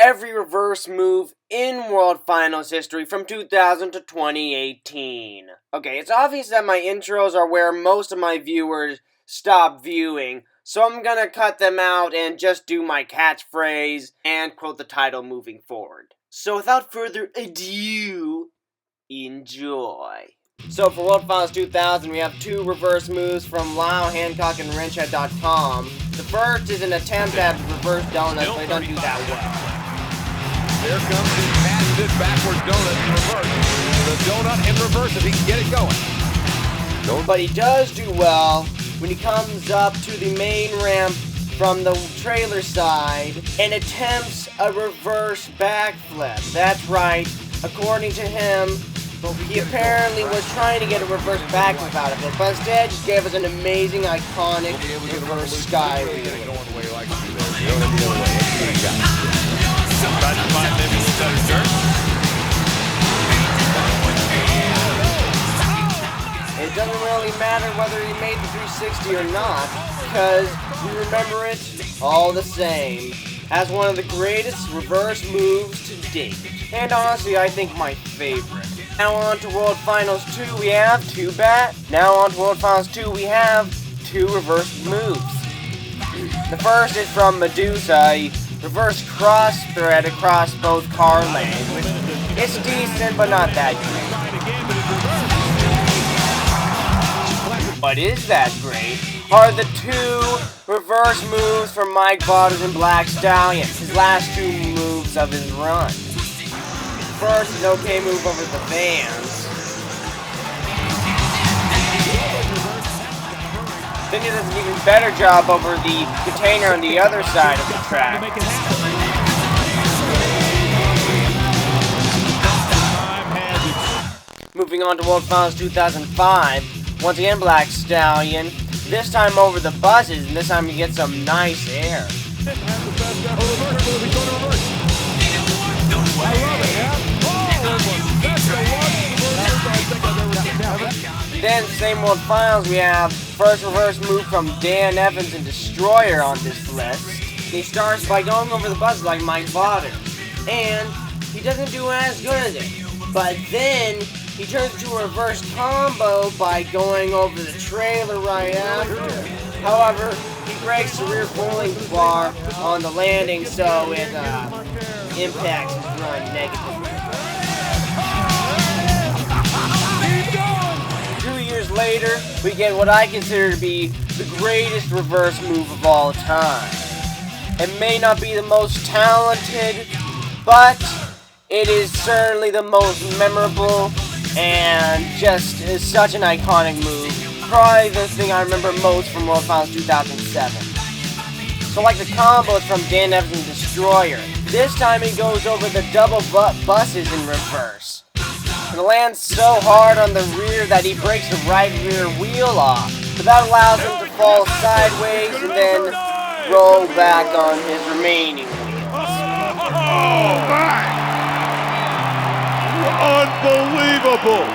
every reverse move in World Finals history from 2000 to 2018. Okay, it's obvious that my intros are where most of my viewers stop viewing, so I'm gonna cut them out and just do my catchphrase and quote the title moving forward. So without further ado, enjoy. So for World Finals 2000, we have two reverse moves from Lyle, Hancock, and Wrenchhead.com. The first is an attempt at reverse donuts, but they don't do that well. There comes the patented backward donut in reverse. The donut in reverse if he can get it going. But he does do well when he comes up to the main ramp from the trailer side and attempts a reverse backflip. That's right, according to him, he apparently was trying to get a reverse backflip out of it, but instead just gave us an amazing, iconic reverse sky wheel. It doesn't really matter whether he made the 360 or not, because we remember it all the same as one of the greatest reverse moves to date. And honestly, I think my favorite. Now on to World Finals 2, we have two reverse moves. The first is from Medusa, a reverse cross thread across both car lanes, which is decent but not that great. What is that great are the two reverse moves from Mike Bottas and Black Stallion, his last two moves of his run. First, an okay move over the vans. Then he does an even better job over the container on the other side of the track. Moving on to World Finals 2005, once again Black Stallion, this time over the buses, and this time he gets some nice air. Then, same World Finals, we have first reverse move from Dan Evans and Destroyer on this list. He starts by going over the buses like Mike Bottas, and he doesn't do as good as it. But then, he turns to a reverse combo by going over the trailer right after. However, he breaks the rear bowling bar on the landing, so it impacts his run negatively. 2 years later, we get what I consider to be the greatest reverse move of all time. It may not be the most talented, but it is certainly the most memorable and just is such an iconic move. Probably the thing I remember most from World Finals 2007. So like the combos from Dan Evans and Destroyer. This time he goes over the double buses in reverse. And lands so hard on the rear that he breaks the right rear wheel off. But that allows him to fall sideways and then roll back on his remaining wheels. Oh my! Unbelievable!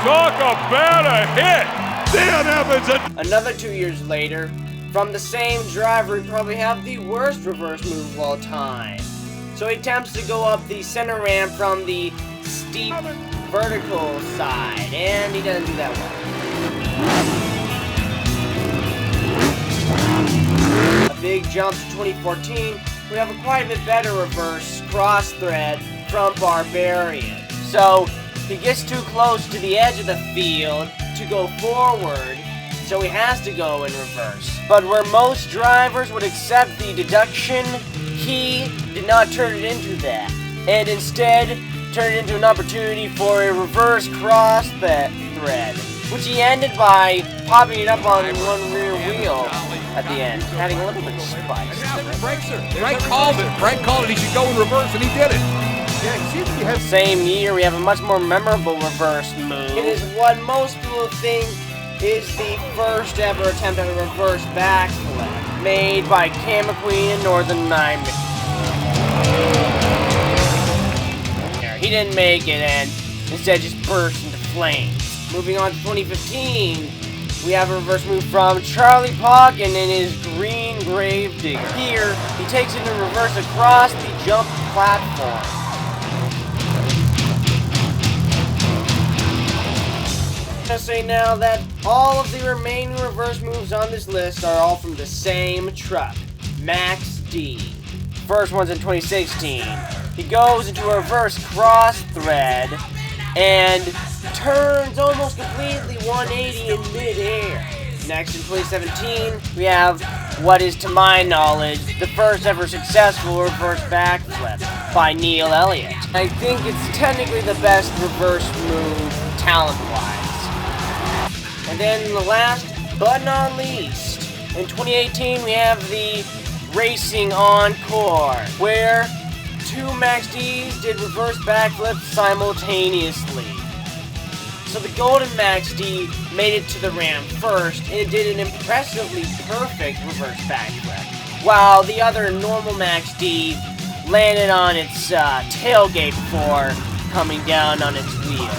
Talk about a hit! Dan Evans! Another 2 years later, from the same driver, we probably have the worst reverse move of all time. So he attempts to go up the center ramp from the steep vertical side, and he doesn't do that well. A big jump to 2014, we have a quite a bit better reverse cross thread from Barbarian. So he gets too close to the edge of the field to go forward, so he has to go in reverse. But where most drivers would accept the deduction, he did not turn it into that, and instead turned it into an opportunity for a reverse cross thread, which he ended by popping it up on one rear wheel at the end, adding a little bit of spice. Frank called it. Frank called it. He should go in reverse, and he did it. Same year, we have a much more memorable reverse move. It is what most people think is the first ever attempt at a reverse backflip, made by Cam McQueen and Northern Nine. He didn't make it and instead just burst into flames. Moving on to 2015, we have a reverse move from Charlie Poggin in his green Gravedigger. Here, he takes it in reverse across the jump platform. Just say now that all of the remaining reverse moves on this list are all from the same truck, Max D. First one's in 2016. He goes into a reverse cross thread and turns almost completely 180 in midair. Next, in 2017, we have what is, to my knowledge, the first ever successful reverse backflip by Neil Elliott. I think it's technically the best reverse move talent-wise. And then the last but not least, in 2018, we have the Racing Encore, where two Max Ds did reverse backflips simultaneously. So the Golden Max D made it to the ramp first and did an impressively perfect reverse backflip, while the other normal Max D landed on its tailgate before coming down on its wheels.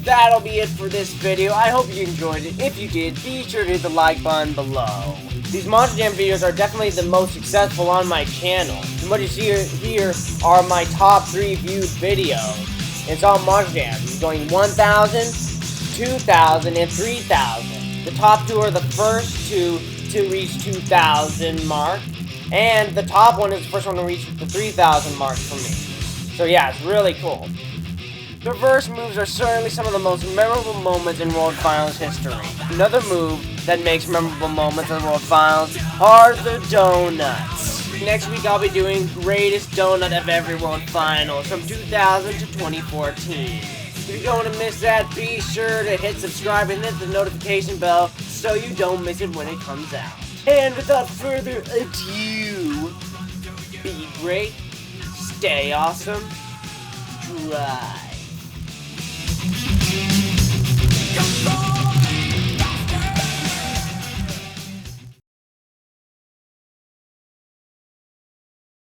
That'll be it for this video. I hope you enjoyed it. If you did, be sure to hit the like button below. These Monster Jam videos are definitely the most successful on my channel. And what you see here are my top 3 viewed videos. It's all Monster Jams, going 1,000, 2,000, and 3,000. The top 2 are the first two to reach 2,000 mark, and the top one is the first one to reach the 3,000 mark for me. So yeah, it's really cool. The reverse moves are certainly some of the most memorable moments in World Finals history. Another move that makes memorable moments in World Finals are the donuts. Next week I'll be doing greatest donut of every World Finals from 2000 to 2014. If you don't want to miss that, be sure to hit subscribe and hit the notification bell so you don't miss it when it comes out. And without further ado, be great, stay awesome, drive.